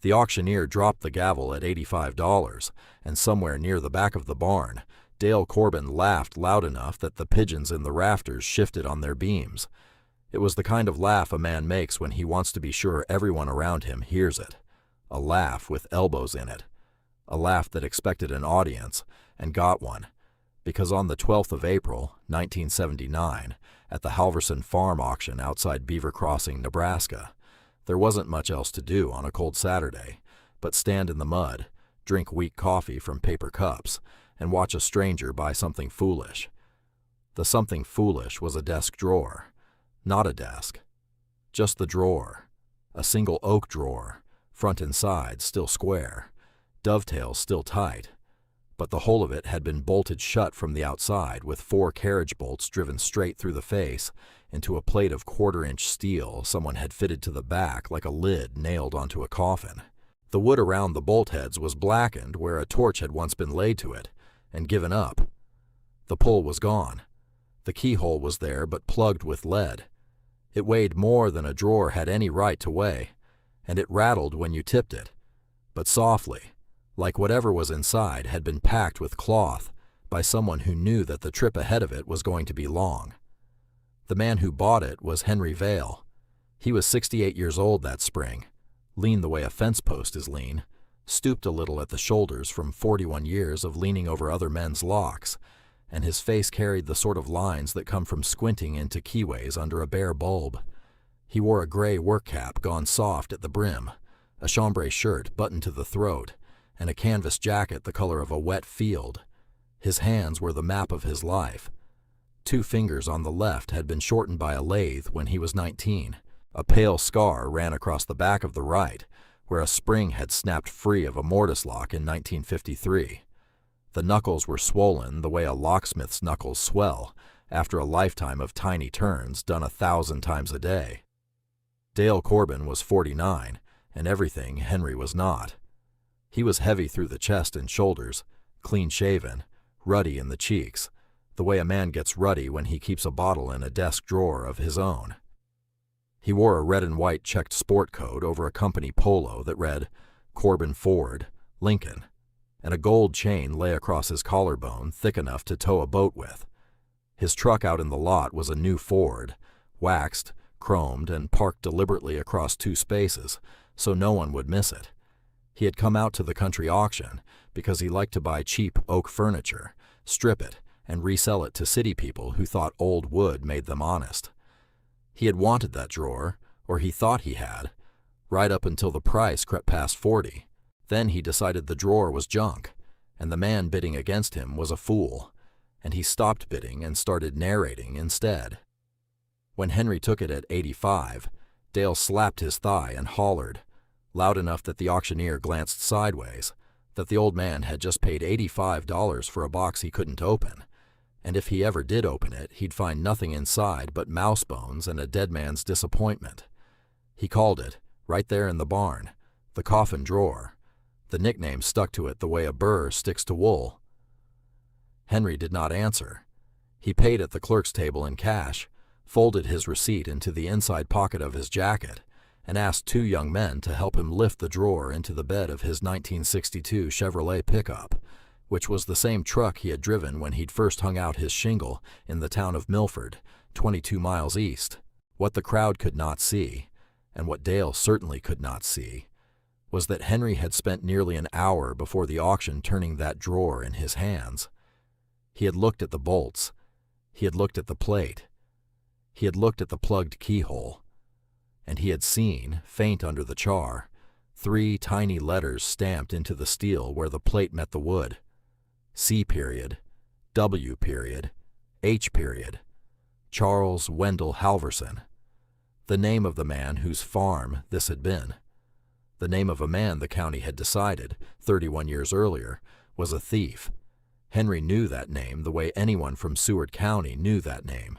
The auctioneer dropped the gavel at $85, and somewhere near the back of the barn, Dale Corbin laughed loud enough that the pigeons in the rafters shifted on their beams. It was the kind of laugh a man makes when he wants to be sure everyone around him hears it. A laugh with elbows in it. A laugh that expected an audience, and got one. Because on the 12th of April, 1979, at the Halverson Farm auction outside Beaver Crossing, Nebraska, there wasn't much else to do on a cold Saturday but stand in the mud, drink weak coffee from paper cups, and watch a stranger buy something foolish. The something foolish was a desk drawer. Not a desk. Just the drawer. A single oak drawer, front and side still square, dovetails still tight, but the whole of it had been bolted shut from the outside with 4 carriage bolts driven straight through the face into a plate of quarter-inch steel someone had fitted to the back like a lid nailed onto a coffin. The wood around the bolt heads was blackened where a torch had once been laid to it, and given up. The pull was gone. The keyhole was there but plugged with lead. It weighed more than a drawer had any right to weigh, and it rattled when you tipped it, but softly, like whatever was inside had been packed with cloth by someone who knew that the trip ahead of it was going to be long. The man who bought it was Henry Vail. He was 68 years old that spring, lean the way a fence post is lean, stooped a little at the shoulders from 41 years of leaning over other men's locks, and his face carried the sort of lines that come from squinting into keyways under a bare bulb. He wore a gray work cap gone soft at the brim, a chambray shirt buttoned to the throat, and a canvas jacket the color of a wet field. His hands were the map of his life. 2 fingers on the left had been shortened by a lathe when he was 19. A pale scar ran across the back of the right, where a spring had snapped free of a mortise lock in 1953. The knuckles were swollen the way a locksmith's knuckles swell after a lifetime of tiny turns done 1,000 times a day. Dale Corbin was 49, and everything Henry was not. He was heavy through the chest and shoulders, clean-shaven, ruddy in the cheeks, the way a man gets ruddy when he keeps a bottle in a desk drawer of his own. He wore a red and white checked sport coat over a company polo that read, Corbin Ford, Lincoln, and a gold chain lay across his collarbone thick enough to tow a boat with. His truck out in the lot was a new Ford, waxed, chromed, and parked deliberately across 2 spaces so no one would miss it. He had come out to the country auction because he liked to buy cheap oak furniture, strip it, and resell it to city people who thought old wood made them honest. He had wanted that drawer, or he thought he had, right up until the price crept past 40. Then he decided the drawer was junk, and the man bidding against him was a fool, and he stopped bidding and started narrating instead. When Henry took it at 85, Dale slapped his thigh and hollered, loud enough that the auctioneer glanced sideways, that the old man had just paid $85 for a box he couldn't open, and if he ever did open it, he'd find nothing inside but mouse bones and a dead man's disappointment. He called it, right there in the barn, the coffin drawer. The nickname stuck to it the way a burr sticks to wool. Henry did not answer. He paid at the clerk's table in cash, folded his receipt into the inside pocket of his jacket, and asked 2 young men to help him lift the drawer into the bed of his 1962 Chevrolet pickup, which was the same truck he had driven when he'd first hung out his shingle in the town of Milford, 22 miles east. What the crowd could not see, and what Dale certainly could not see, was that Henry had spent nearly an hour before the auction turning that drawer in his hands. He had looked at the bolts. He had looked at the plate. He had looked at the plugged keyhole. And he had seen, faint under the char, 3 tiny letters stamped into the steel where the plate met the wood. C period, W period, H period, Charles Wendell Halverson. The name of the man whose farm this had been. The name of a man the county had decided, 31 years earlier, was a thief. Henry knew that name the way anyone from Seward County knew that name.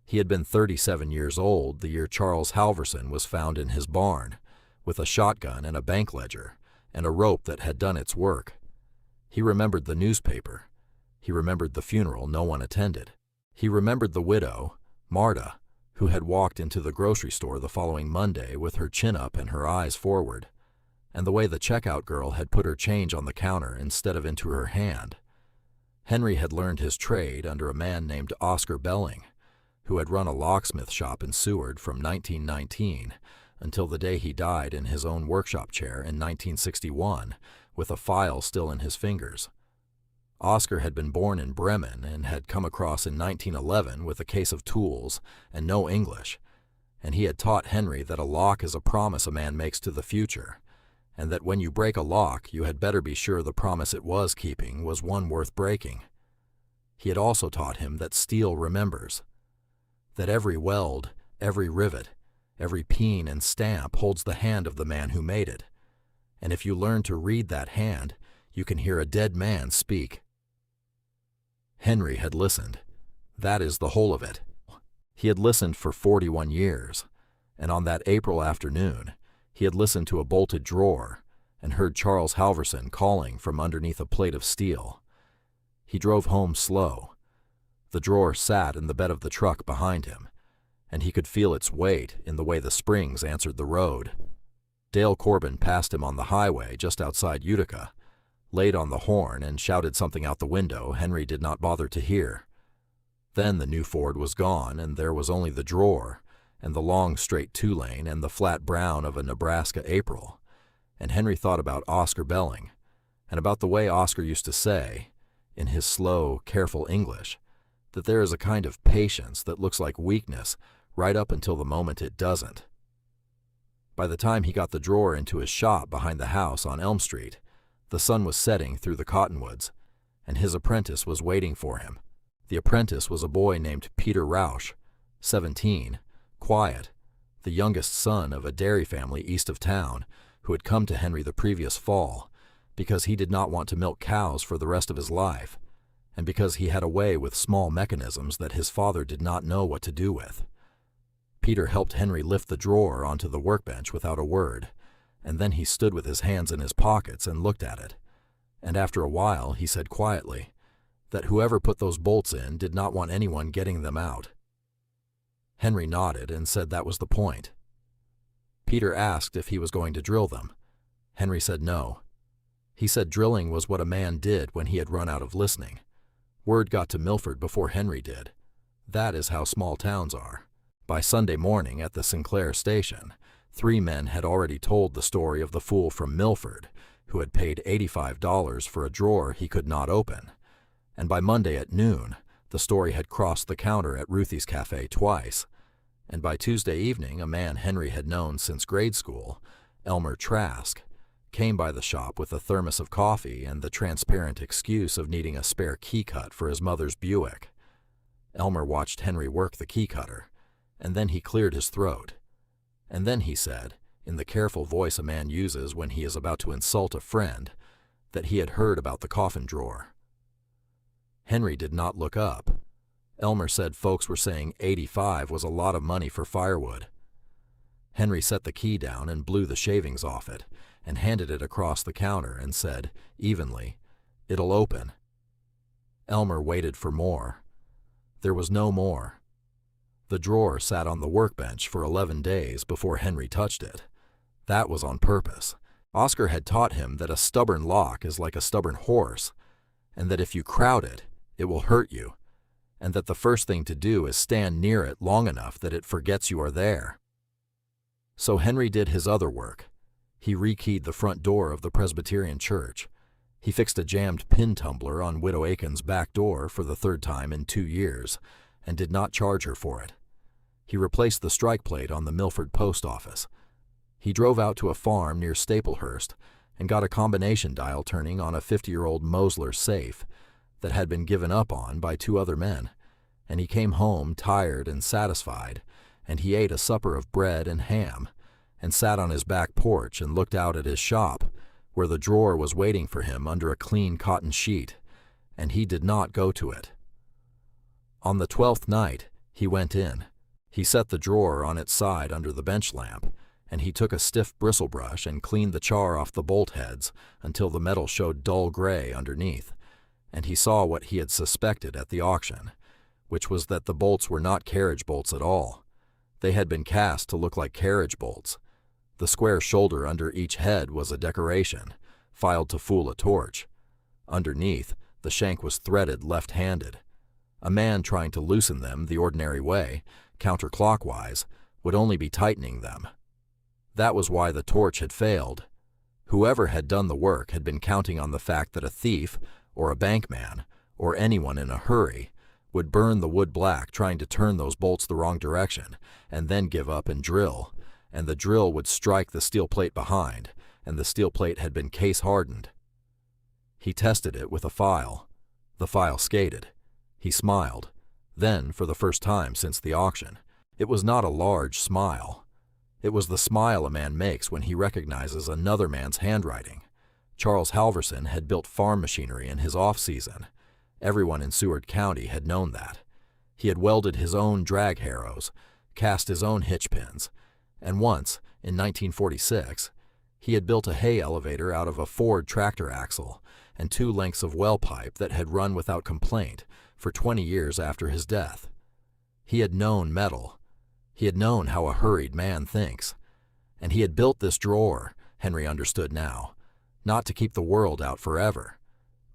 He had been 37 years old the year Charles Halverson was found in his barn, with a shotgun and a bank ledger, and a rope that had done its work. He remembered the newspaper. He remembered the funeral no one attended. He remembered the widow, Marta, who had walked into the grocery store the following Monday with her chin up and her eyes forward. and the way the checkout girl had put her change on the counter instead of into her hand. Henry had learned his trade under a man named Oscar Belling, who had run a locksmith shop in Seward from 1919 until the day he died in his own workshop chair in 1961, with a file still in his fingers. Oscar had been born in Bremen and had come across in 1911 with a case of tools and no English, and he had taught Henry that a lock is a promise a man makes to the future, and that when you break a lock, you had better be sure the promise it was keeping was one worth breaking. He had also taught him that steel remembers, that every weld, every rivet, every peen and stamp holds the hand of the man who made it, and if you learn to read that hand, you can hear a dead man speak. Henry had listened. That is the whole of it. He had listened for 41 years, and on that April afternoon, he had listened to a bolted drawer and heard Charles Halverson calling from underneath a plate of steel. He drove home slow. The drawer sat in the bed of the truck behind him, and he could feel its weight in the way the springs answered the road. Dale Corbin passed him on the highway just outside Utica, laid on the horn and shouted something out the window Henry did not bother to hear. Then the new Ford was gone, and there was only the drawer, and the long straight two-lane and the flat brown of a Nebraska April, and Henry thought about Oscar Belling, and about the way Oscar used to say, in his slow, careful English, that there is a kind of patience that looks like weakness right up until the moment it doesn't. By the time he got the drawer into his shop behind the house on Elm Street, the sun was setting through the cottonwoods, and his apprentice was waiting for him. The apprentice was a boy named Peter Rausch, 17, quiet, the youngest son of a dairy family east of town who had come to Henry the previous fall because he did not want to milk cows for the rest of his life, and because he had a way with small mechanisms that his father did not know what to do with. Peter helped Henry lift the drawer onto the workbench without a word, and then he stood with his hands in his pockets and looked at it, and after a while he said quietly that whoever put those bolts in did not want anyone getting them out. Henry nodded and said that was the point. Peter asked if he was going to drill them. Henry said no. He said drilling was what a man did when he had run out of listening. Word got to Milford before Henry did. That is how small towns are. By Sunday morning at the Sinclair station, 3 men had already told the story of the fool from Milford who had paid $85 for a drawer he could not open, and by Monday at noon, the story had crossed the counter at Ruthie's Cafe twice, and by Tuesday evening a man Henry had known since grade school, Elmer Trask, came by the shop with a thermos of coffee and the transparent excuse of needing a spare key cut for his mother's Buick. Elmer watched Henry work the key cutter, and then he cleared his throat. And then he said, in the careful voice a man uses when he is about to insult a friend, that he had heard about the coffin drawer. Henry did not look up. Elmer said folks were saying 85 was a lot of money for firewood. Henry set the key down and blew the shavings off it, and handed it across the counter and said, evenly, "It'll open." Elmer waited for more. There was no more. The drawer sat on the workbench for 11 days before Henry touched it. That was on purpose. Oscar had taught him that a stubborn lock is like a stubborn horse, and that if you crowd it, it will hurt you, and that the first thing to do is stand near it long enough that it forgets you are there. So Henry did his other work. He rekeyed the front door of the Presbyterian church. He fixed a jammed pin tumbler on Widow Aiken's back door for the 3rd time in 2 years, and did not charge her for it. He replaced the strike plate on the Milford post office. He drove out to a farm near Staplehurst and got a combination dial turning on a 50-year-old Mosler safe that had been given up on by 2 other men, and he came home tired and satisfied, and he ate a supper of bread and ham, and sat on his back porch and looked out at his shop, where the drawer was waiting for him under a clean cotton sheet, and he did not go to it. On the 12th night, he went in. He set the drawer on its side under the bench lamp, and he took a stiff bristle brush and cleaned the char off the bolt heads until the metal showed dull gray underneath, and he saw what he had suspected at the auction, which was that the bolts were not carriage bolts at all. They had been cast to look like carriage bolts. The square shoulder under each head was a decoration, filed to fool a torch. Underneath, the shank was threaded left-handed. A man trying to loosen them the ordinary way, counterclockwise, would only be tightening them. That was why the torch had failed. Whoever had done the work had been counting on the fact that a thief, or a bankman, or anyone in a hurry, would burn the wood black trying to turn those bolts the wrong direction, and then give up and drill, and the drill would strike the steel plate behind, and the steel plate had been case-hardened. He tested it with a file. The file skated. He smiled. Then, for the first time since the auction, it was not a large smile. It was the smile a man makes when he recognizes another man's handwriting. Charles Halverson had built farm machinery in his off-season. Everyone in Seward County had known that. He had welded his own drag harrows, cast his own hitch pins, and once, in 1946, he had built a hay elevator out of a Ford tractor axle and 2 lengths of well pipe that had run without complaint for 20 years after his death. He had known metal. He had known how a hurried man thinks. And he had built this drawer, Henry understood now, not to keep the world out forever,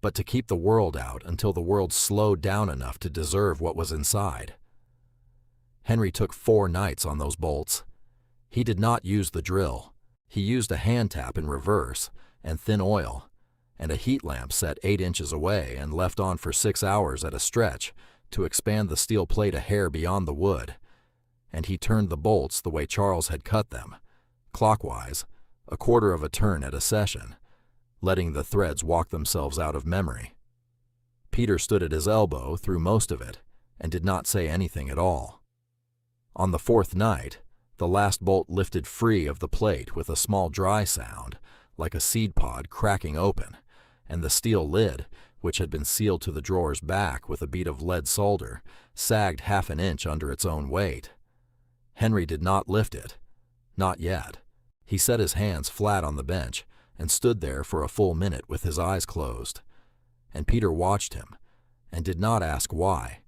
but to keep the world out until the world slowed down enough to deserve what was inside. Henry took 4 nights on those bolts. He did not use the drill. He used a hand tap in reverse, and thin oil, and a heat lamp set 8 inches away and left on for 6 hours at a stretch to expand the steel plate a hair beyond the wood. And he turned the bolts the way Charles had cut them, clockwise, a quarter of a turn at a session, letting the threads walk themselves out of memory. Peter stood at his elbow through most of it and did not say anything at all. On the 4th night, the last bolt lifted free of the plate with a small dry sound, like a seed pod cracking open, and the steel lid, which had been sealed to the drawer's back with a bead of lead solder, sagged half an inch under its own weight. Henry did not lift it. Not yet. He set his hands flat on the bench and stood there for a full minute with his eyes closed. And Peter watched him, and did not ask why,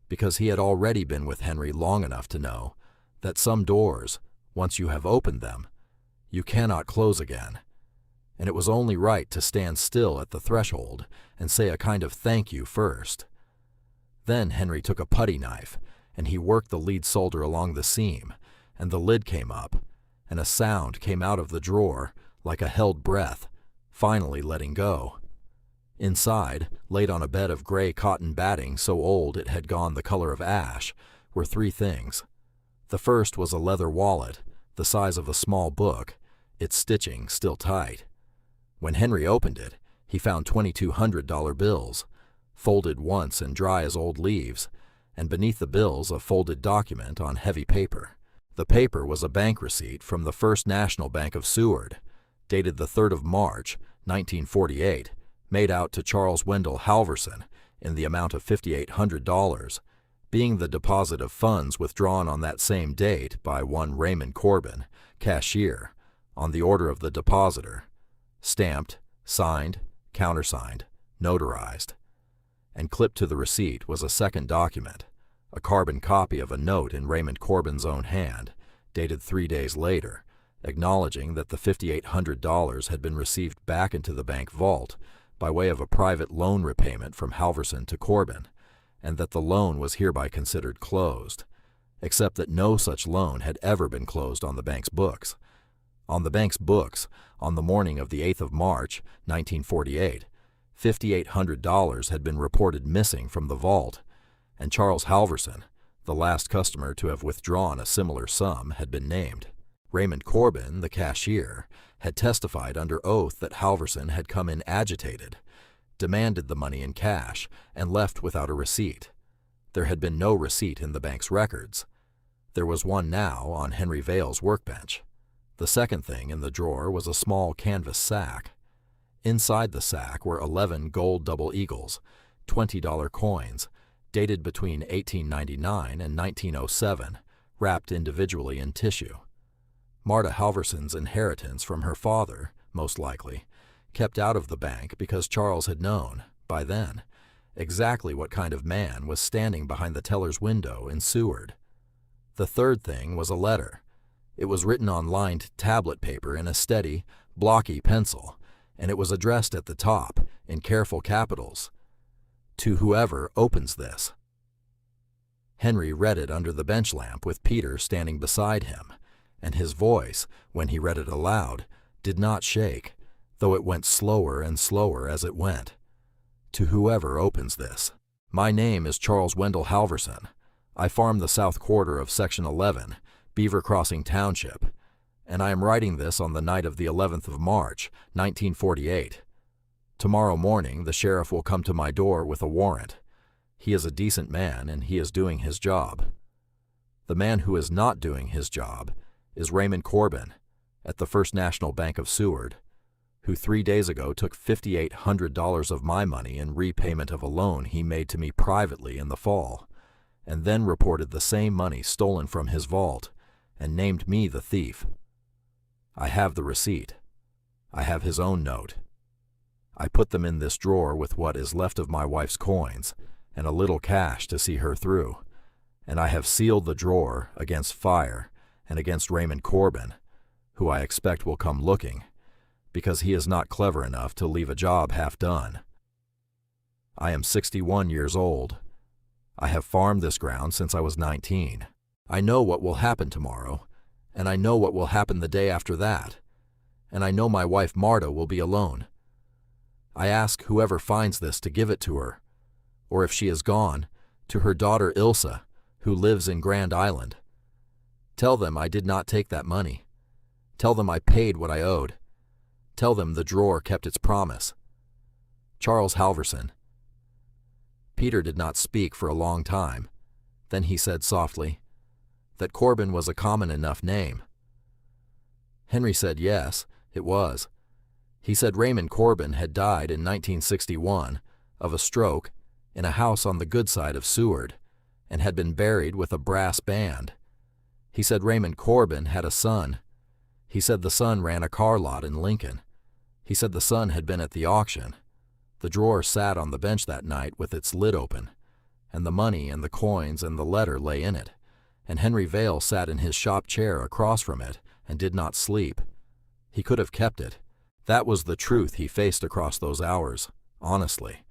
because he had already been with Henry long enough to know that some doors, once you have opened them, you cannot close again. And it was only right to stand still at the threshold and say a kind of thank you first. Then Henry took a putty knife, and he worked the lead solder along the seam, and the lid came up, and a sound came out of the drawer like a held breath, finally letting go. Inside, laid on a bed of gray cotton batting so old it had gone the color of ash, were 3 things. The first was a leather wallet, the size of a small book, its stitching still tight. When Henry opened it, he found $2,200 bills, folded once and dry as old leaves, and beneath the bills a folded document on heavy paper. The paper was a bank receipt from the First National Bank of Seward, dated the 3rd of March, 1948, made out to Charles Wendell Halverson in the amount of $5,800, being the deposit of funds withdrawn on that same date by one Raymond Corbin, cashier, on the order of the depositor, stamped, signed, countersigned, notarized. And clipped to the receipt was a second document, a carbon copy of a note in Raymond Corbin's own hand, dated 3 days later, acknowledging that the $5,800 had been received back into the bank vault by way of a private loan repayment from Halverson to Corbin, and that the loan was hereby considered closed, except that no such loan had ever been closed on the bank's books. On the bank's books, on the morning of the 8th of March, 1948, $5,800 had been reported missing from the vault, and Charles Halverson, the last customer to have withdrawn a similar sum, had been named. Raymond Corbin, the cashier, had testified under oath that Halverson had come in agitated, demanded the money in cash, and left without a receipt. There had been no receipt in the bank's records. There was one now on Henry Vale's workbench. The second thing in the drawer was a small canvas sack. Inside the sack were 11 gold double eagles, $20 coins, dated between 1899 and 1907, wrapped individually in tissue. Marta Halverson's inheritance from her father, most likely, kept out of the bank because Charles had known, by then, exactly what kind of man was standing behind the teller's window in Seward. The third thing was a letter. It was written on lined tablet paper in a steady, blocky pencil, and it was addressed at the top, in careful capitals, "To whoever opens this." Henry read it under the bench lamp with Peter standing beside him, and his voice, when he read it aloud, did not shake, though it went slower and slower as it went. "To whoever opens this. My name is Charles Wendell Halverson. I farm the south quarter of Section 11, Beaver Crossing Township, and I am writing this on the night of the 11th of March, 1948. Tomorrow morning the sheriff will come to my door with a warrant. He is a decent man, and he is doing his job. The man who is not doing his job is Raymond Corbin, at the First National Bank of Seward, who 3 days ago took $5,800 of my money in repayment of a loan he made to me privately in the fall, and then reported the same money stolen from his vault, and named me the thief. I have the receipt. I have his own note. I put them in this drawer with what is left of my wife's coins, and a little cash to see her through, and I have sealed the drawer against fire and against Raymond Corbin, who I expect will come looking, because he is not clever enough to leave a job half done. I am 61 years old. I have farmed this ground since I was 19. I know what will happen tomorrow, and I know what will happen the day after that, and I know my wife Marta will be alone. I ask whoever finds this to give it to her, or if she is gone, to her daughter Ilsa, who lives in Grand Island. Tell them I did not take that money. Tell them I paid what I owed. Tell them the drawer kept its promise. Charles Halverson. Peter did not speak for a long time. Then he said softly that Corbin was a common enough name. Henry said yes, it was. He said Raymond Corbin had died in 1961 of a stroke in a house on the good side of Seward, and had been buried with a brass band. He said Raymond Corbin had a son. He said the son ran a car lot in Lincoln. He said the son had been at the auction. The drawer sat on the bench that night with its lid open, and the money and the coins and the letter lay in it, and Henry Vale sat in his shop chair across from it and did not sleep. He could have kept it. That was the truth he faced across those hours, honestly.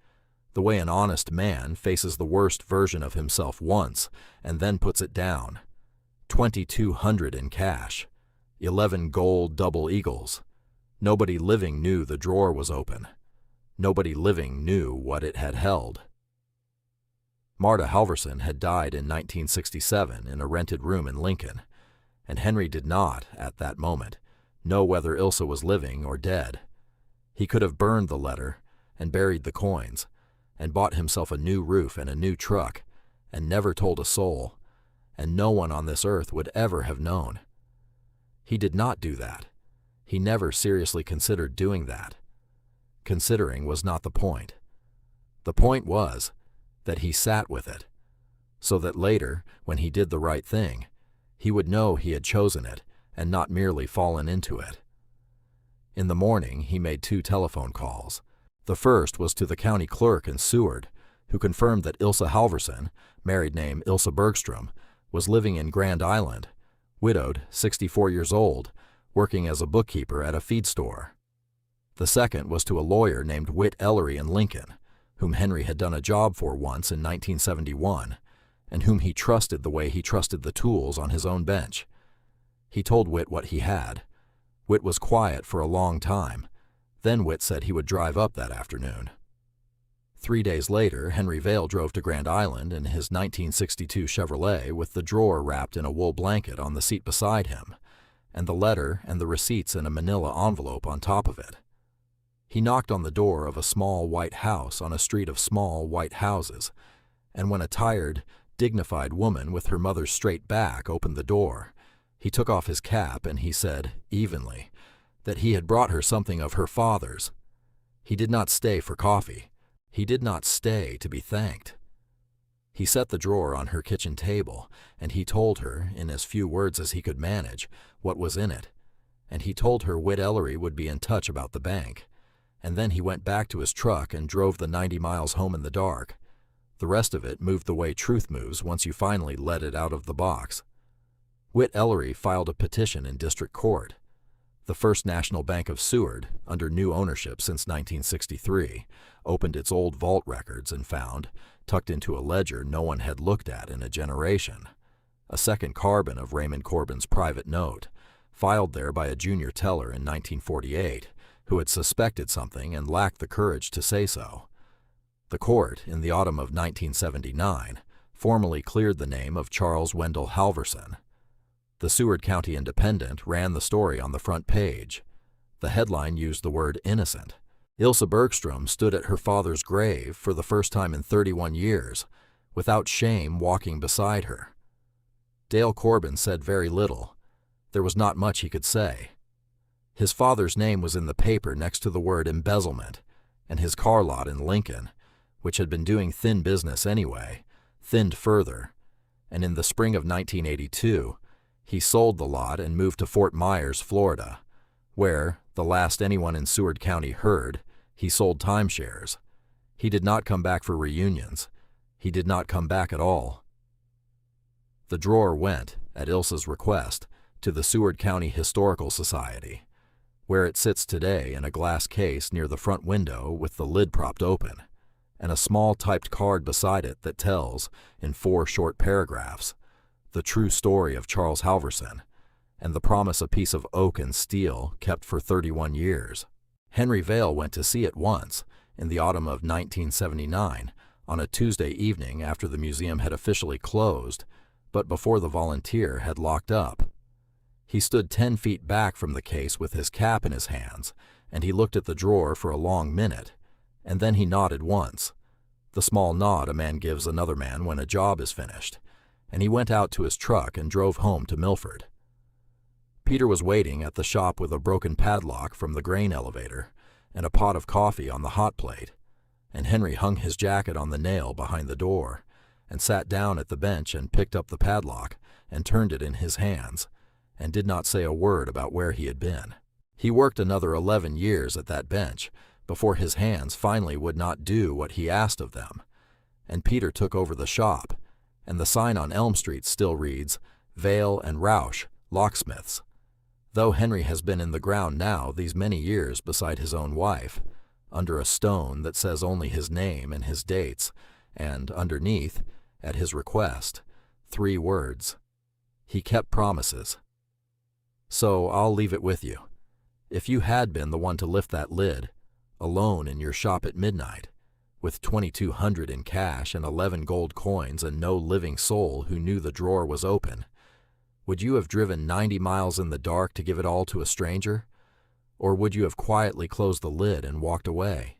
The way an honest man faces the worst version of himself once and then puts it down. 2,200 in cash. 11 gold double eagles. Nobody living knew the drawer was open. Nobody living knew what it had held. Marta Halverson had died in 1967 in a rented room in Lincoln, and Henry did not, at that moment, know whether Ilsa was living or dead. He could have burned the letter and buried the coins, and bought himself a new roof and a new truck, and never told a soul, and no one on this earth would ever have known. He did not do that. He never seriously considered doing that. Considering was not the point. The point was that he sat with it, so that later, when he did the right thing, he would know he had chosen it and not merely fallen into it. In the morning, he made 2 telephone calls. The first was to the county clerk in Seward, who confirmed that Ilsa Halverson, married name Ilsa Bergstrom, was living in Grand Island, widowed, 64 years old, working as a bookkeeper at a feed store. The second was to a lawyer named Whit Ellery in Lincoln, whom Henry had done a job for once in 1971, and whom he trusted the way he trusted the tools on his own bench. He told Whit what he had. Whit was quiet for a long time. Then Whit said he would drive up that afternoon. 3 days later, Henry Vale drove to Grand Island in his 1962 Chevrolet with the drawer wrapped in a wool blanket on the seat beside him, and the letter and the receipts in a manila envelope on top of it. He knocked on the door of a small white house on a street of small white houses, and when a tired, dignified woman with her mother's straight back opened the door, he took off his cap and he said, evenly, that he had brought her something of her father's. He did not stay for coffee. He did not stay to be thanked. He set the drawer on her kitchen table, and he told her, in as few words as he could manage, what was in it, and he told her Whit Ellery would be in touch about the bank, and then he went back to his truck and drove the 90 miles home in the dark. The rest of it moved the way truth moves once you finally let it out of the box. Ellery filed a petition in district court. The First National Bank of Seward, under new ownership since 1963, opened its old vault records and found, tucked into a ledger no one had looked at in a generation, a second carbon of Raymond Corbin's private note, filed there by a junior teller in 1948, who had suspected something and lacked the courage to say so. The court, in the autumn of 1979, formally cleared the name of Charles Wendell Halverson. The Seward County Independent ran the story on the front page. The headline used the word innocent. Ilse Bergstrom stood at her father's grave for the first time in 31 years, without shame walking beside her. Dale Corbin said very little. There was not much he could say. His father's name was in the paper next to the word embezzlement, and his car lot in Lincoln, which had been doing thin business anyway, thinned further, and in the spring of 1982, he sold the lot and moved to Fort Myers, Florida, where, the last anyone in Seward County heard, he sold timeshares. He did not come back for reunions. He did not come back at all. The drawer went, at Ilse's request, to the Seward County Historical Society, where it sits today in a glass case near the front window with the lid propped open, and a small typed card beside it that tells, in 4 short paragraphs, the true story of Charles Halverson, and the promise a piece of oak and steel kept for 31 years. Henry Vail went to see it once, in the autumn of 1979, on a Tuesday evening after the museum had officially closed, but before the volunteer had locked up. He stood 10 feet back from the case with his cap in his hands, and he looked at the drawer for a long minute, and then he nodded once, the small nod a man gives another man when a job is finished, and he went out to his truck and drove home to Milford. Peter was waiting at the shop with a broken padlock from the grain elevator and a pot of coffee on the hot plate, and Henry hung his jacket on the nail behind the door and sat down at the bench and picked up the padlock and turned it in his hands and did not say a word about where he had been. He worked another 11 years at that bench before his hands finally would not do what he asked of them, and Peter took over the shop, and the sign on Elm Street still reads, Vail and Rausch, Locksmiths, though Henry has been in the ground now these many years beside his own wife, under a stone that says only his name and his dates, and underneath, at his request, 3 words. He kept promises. So I'll leave it with you. If you had been the one to lift that lid, alone in your shop at midnight, with $2,200 in cash and 11 gold coins and no living soul who knew the drawer was open, would you have driven 90 miles in the dark to give it all to a stranger? Or would you have quietly closed the lid and walked away?